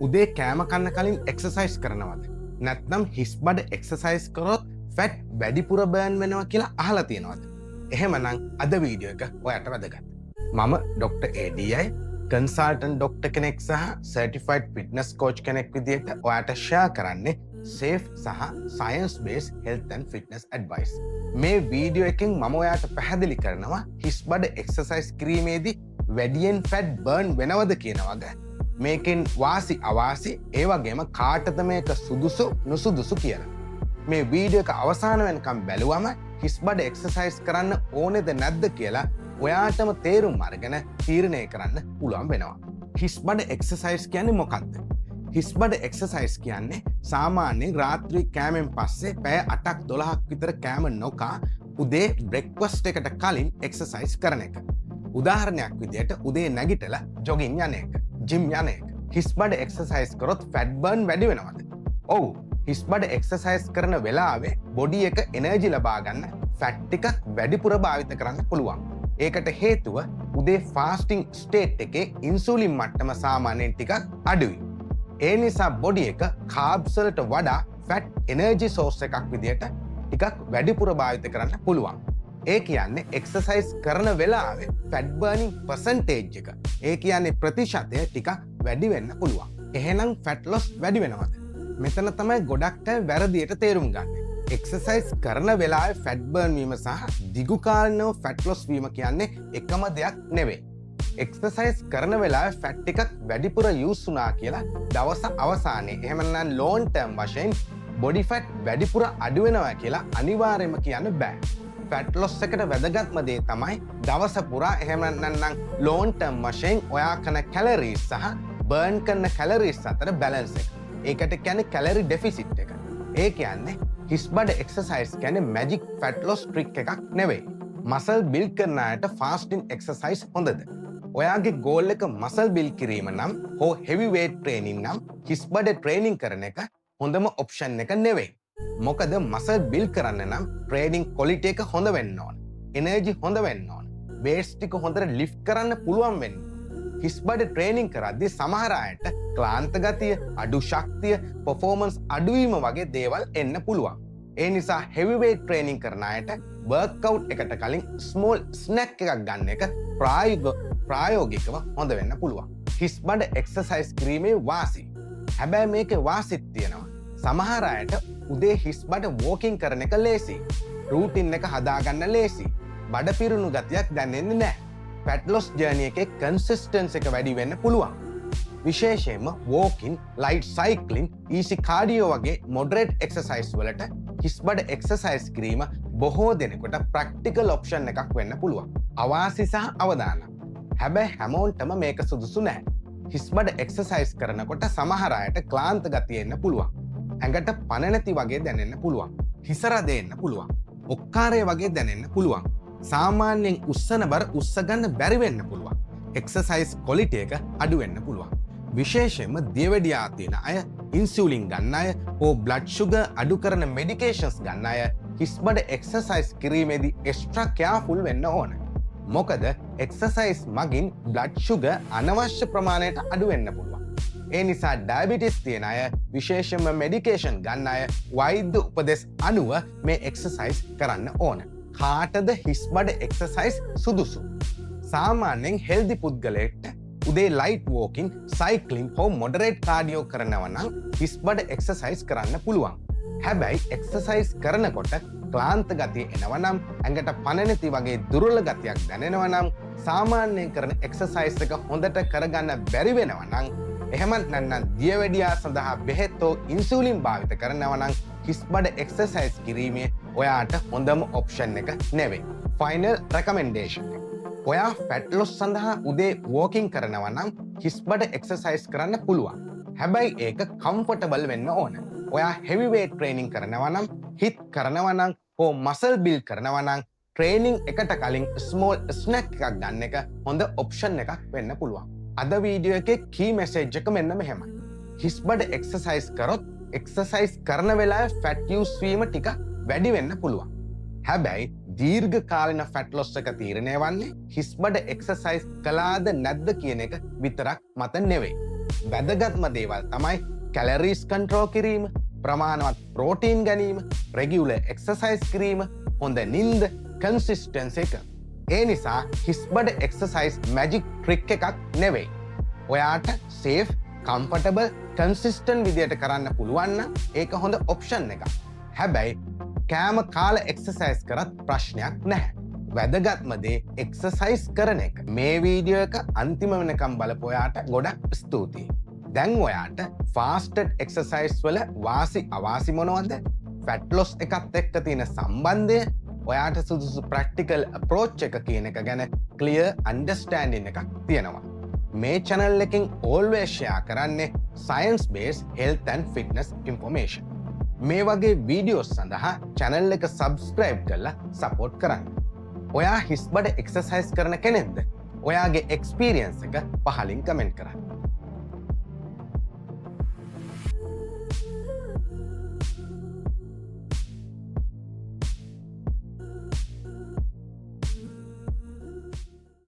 උදේ කෑම කන්න කලින් එක්සසයිස් කරනවද? නැත්නම් හිස් බඩ එක්සසයිස් කරොත් ෆැට් වැඩිපුර බර්න් වෙනවා කියලා අහලා තියෙනවද? එහෙමනම් අද වීඩියෝ එක ඔයාට වැදගත්. මම ඩොක්ටර් ADI කන්සල්ටන්ට් ඩොක්ටර් කෙනෙක් සහ සර්ටිෆයිඩ් ෆිට්නස් කෝච් කෙනෙක් විදිහට ඔයාට ෂෙයා කරන්නේ safe සහ science based health and fitness advice. මේ වීඩියෝ එකෙන් මම ඔයාට පැහැදිලි කරනවා හිස් බඩ එක්සසයිස් කිරීමේදී වැඩියෙන් ෆැට් බර්න් වෙනවද කියන වගේ. මේකෙන් වාසි අවාසි ඒ වගේම කාටද මේක සුදුසු නුසුදුසු කියලා. මේ වීඩියෝ එක අවසාන වෙනකම් බැලුවම හිස් බඩ එක්සසයිස් කරන්න ඕනේද නැද්ද කියලා ඔයාටම තේරුම් අරගෙන තීරණය කරන්න පුළුවන් වෙනවා. හිස් බඩ එක්සසයිස් කියන්නේ මොකක්ද? හිස් බඩ එක්සසයිස් කියන්නේ සාමාන්‍යයෙන් රාත්‍රී කෑමෙන් පස්සේ පැය 8ක් 12ක් විතර කෑම නොකා උදේ බ්‍රෙක්ෆාස්ට් එකට කලින් එක්සසයිස් කරන එක. උදාහරණයක් විදිහට උදේ නැගිටලා ජොගින් යන එක, ජිම් යන එක. හිස් බඩ එක්සසයිස් කරොත් ෆැට් බර්න් වැඩි වෙනවද? ඔව්. හිස් බඩ එක්සසයිස් කරන වෙලාවේ බොඩි එක එනර්ජි ලබා ගන්න ෆැට් ටිකක් වැඩිපුර භාවිත කරන්න පුළුවන්. ඒකට හේතුව උදේ ෆාස්ටිං ස්ටේට් එකේ ඉන්සුලින් මට්ටම සාමාන්‍යයෙන් ටිකක් අඩුයි. ඒ නිසා බොඩි එක කාබ්ස් වලට වඩා ෆැට් එනර්ජි සෝස් එකක් විදිහට ටිකක් වැඩිපුර භාවිත කරන්න පුළුවන්. ඒ කියන්නේ එක්සසයිස් කරන වෙලාවේ ෆැට් බර්නින් පර්සන්ටේජ් එක, ඒ කියන්නේ ප්‍රතිශතය ටිකක් වැඩි වෙන්න පුළුවන්. එහෙනම් ෆැට් ලොස් වැඩි වෙනවද? මෙතන තමයි ගොඩක් අය වැරදියට තේරුම් ගන්න. එක්සසයිස් කරන වෙලාවේ ෆැට් බර්න් වීම සහ දිගු කාලිනව ෆැට් ලොස් වීම කියන්නේ එකම දෙයක් නෙවෙයි. එක්සසයිස් කරන වෙලාවේ ෆැට් ටිකක් වැඩිපුර යූස් වුණා කියලා දවස අවසානයේ එහෙම නැත්නම් ලොන් ටර්ම් වශයෙන් බොඩි ෆැට් වැඩිපුර අඩු වෙනවා කියලා අනිවාර්යයෙන්ම කියන්න බෑ. ෆැට් ලොස් එකට වැදගත්ම දේ තමයි දවස පුරා එහෙම නැත්නම් ලොන් ටර්ම් වශයෙන් ඔයා කන කැලරීස් සහ බර්න් කරන කැලරීස් අතර බැලන්ස් එක. ඒකට කියන්නේ කැලරි ඩෙෆිසිට් එක. ඒ කියන්නේ හිස් බඩ එක්සසයිස් කියන්නේ මැජික් ෆැට් ලොස් ට්‍රික් එකක් නෙවෙයි. මසල් බිල්ඩ් කරන අයට ෆාස්ටින් එක්සසයිස් හොඳද? ඔයාගේ ගෝල් එක මසල් බිල්ඩ් කිරීම නම් හෝ හෙවි වේට් ට්‍රේනින් නම් හිස් බඩ ට්‍රේනින් කරන එක හොඳම ඔප්ෂන් එක නෙවෙයි. මොකද මසල් බිල්ඩ් කරන්න නම් ට්‍රේනින් ක්වොලිටි එක හොඳ වෙන්න ඕන. එනර්ජි හොඳ වෙන්න ඕන. වේට්ස් ටික හොඳට ලිෆ්ට් කරන්න පුළුවන් වෙන්න. හිස් බඩ ට්‍රේනින් කරද්දී සමහර අයට ක්ලාන්ත ගතිය, අඩු ශක්තිය, පර්ෆෝමන්ස් අඩුවීම වගේ දේවල් එන්න පුළුවන්. ඒ නිසා හෙවි වේට් ට්‍රේනින් කරන අයට වර්ක්අවුට් එකට කලින් ස්මෝල් ස්නැක් එකක් ගන්න එක ප්‍රායෝගිකව හොඳ වෙන්න පුළුවන්. හිස් බඩ එක්සසයිස් කිරීමේ වාසි. හැබැයි මේකේ වාසිත් තියෙනවා. සමහර අයට උදේ හිස් බඩ වෝකින් කරන එක ලේසි. රූටින් එක හදාගන්න ලේසි. බඩ පිරුණු ගතියක් දැනෙන්නේ නැහැ. ෆැට් ලොස් ජර්නි එකේ කන්සිස්ටන්ස් එක වැඩි වෙන්න පුළුවන්. විශේෂයෙන්ම වෝකින්, ලයිට් සයික්ලින්, ඊසි කාඩියෝ වගේ මොඩරේට් එක්සසයිස් වලට හිස් බඩ එක්සසයිස් කිරීම බොහෝ දෙනෙකුට ප්‍රැක්ටිකල් ඔප්ෂන් එකක් වෙන්න පුළුවන්. අවාසි සහ අවදානම්. හැබැයි හැමෝන්ටම මේක සුදුසු නැහැ. හිස් බඩ එක්සසයිස් කරනකොට සමහර අයට ක්ලාන්ත ගතිය එන්න පුළුවන්. ඇඟට පණ නැති වගේ දැනෙන්න පුළුවන්. හිස රදෙන්න පුළුවන්. ඔක්කාරය වගේ දැනෙන්න පුළුවන්. සාමාන්‍යයෙන් උස්සන බර උස්ස ගන්න බැරි වෙන්න පුළුවන්. එක්සසයිස් ක්වොලිටි එක අඩු වෙන්න පුළුවන්. විශේෂයෙන්ම දියවැඩියා තියෙන අය, ඉන්සියුලින් ගන්න අය, හෝ බ්ලඩ් ෂුගර් අඩු කරන මෙඩිකේෂන්ස් ගන්න අය හිස් බඩ එක්සසයිස් කිරීමේදී එක්ස්ට්‍රා කෙයාර්ෆුල් වෙන්න ඕන. මොකද එක්සසයිස් මගින් බ්ලඩ් ෂුගර් අනවශ්‍ය ප්‍රමාණයට අඩු වෙන්න පුළුවන්. ඒ නිසා ඩයබටිස් තියෙන අය, විශේෂයෙන්ම මෙඩිකේෂන් ගන්න අය වෛද්‍ය උපදෙස් අනුව මේ එක්සසයිස් කරන්න ඕන. කාටද හිස් බඩ එක්සසයිස් සුදුසු? සාමාන්‍යයෙන් හෙල්දි පුද්ගලයෙක්ට උදේ ලයිට් වෝකින්, සයික්ලින් හෝ මොඩරේට් කාඩියෝ කරනවා නම් හිස් බඩ එක්සසයිස් කරන්න පුළුවන්. හැබැයි එක්සසයිස් කරනකොට ක්ලාන්ත ගතිය එනවා නම්, ඇඟට පණ නැති වගේ දුර්වල ගතියක් දැනෙනවා නම්, සාමාන්‍යයෙන් කරන එක්සසයිස් එක හොඳට කරගන්න බැරි වෙනවා නම්, එහෙමත් නැත්නම් දියවැඩියා සඳහා බෙහෙත් හෝ ඉන්සුලින් භාවිත කරනවා නම් හිස් බඩ එක්සසයිස් කිරීමේ ඔයාට හොඳම ඔප්ෂන් එක නෙවෙයි. ෆයිනල් රෙකමෙන්ඩේෂන් එක. ඔයා ෆැට් ලොස් සඳහා උදේ වෝකින් කරනවා නම් හිස් බඩ එක්සසයිස් කරන්න පුළුවන්. හැබැයි ඒක කම්ෆර්ටබල් වෙන්න ඕන. ඔයා හෙවි වේට් ට්‍රේනින් කරනවා නම්, හිට් කරනවා නම්, හෝ මසල් බිල්ඩ් කරනවා නම් ට්‍රේනින් එකට කලින් ස්මෝල් ස්නැක් එකක් ගන්න එක හොඳ ඔප්ෂන් එකක් වෙන්න පුළුවන්. අද වීඩියෝ එකේ කී මෙසේජ් එක මෙන්න මෙහෙමයි. හිස් බඩ එක්සසයිස් කරොත් එක්සසයිස් කරන වෙලාවේ ෆැට් යූස් වීම ටික වැඩි වෙන්න පුළුවන්. හැබැයි දීර්ඝ කාලින ෆැට් ලොස් එක තීරණය වන්නේ හිස් බඩ එක්සසයිස් කළාද නැද්ද කියන එක විතරක් මත නෙවෙයි. වැදගත්ම දේවල් තමයි කැලරීස් කන්ට්‍රෝල් කිරීම, ප්‍රමාණවත් ප්‍රෝටීන් ගැනීම, රෙගියුලර් එක්සර්සයිස් කිරීම, හොඳ නින්ද, කන්සිස්ටන්සි එක. ඒ නිසා හිස්බඩ එක්සර්සයිස් මැජික් ට්‍රික් එකක් නෙවෙයි. ඔයාට සේෆ්, කම්ෆර්ටබල්, කන්සිස්ටන්ට් විදියට කරන්න පුළුවන් නම් ඒක හොඳ ඔප්ෂන් එකක්. හැබැයි කෑම කාල එක්සර්සයිස් කරත් ප්‍රශ්නයක් නැහැ. වැදගත්ම දේ එක්සර්සයිස් කරන එක. මේ වීඩියෝ එක අන්තිම වෙනකම් බලපු ඔයාට ගොඩක් ස්තුතියි. දැන් ඔයාට ෆාස්ටඩ් එක්සර්සයිස් වල වාසි අවාසි මොනවද? ෆැට් ලොස් එකත් එක්ක තියෙන සම්බන්ධය, ඔයාට සුදුසු ප්‍රැක්ටිකල් අප්‍රෝච් එක කියන එක ගැන ක්ලියර් අන්ඩර්ස්ටෑන්ඩින් එකක් තියෙනවා. මේ channel එකෙන් always share කරන්නේ science based health and fitness information. මේ වගේ වීඩියෝස් සඳහා channel එක subscribe කරලා support කරන්න. ඔයා හිස්බඩ එක්සර්සයිස් කරන කෙනෙක්ද? ඔයාගේ experience එක පහලින් comment කරන්න.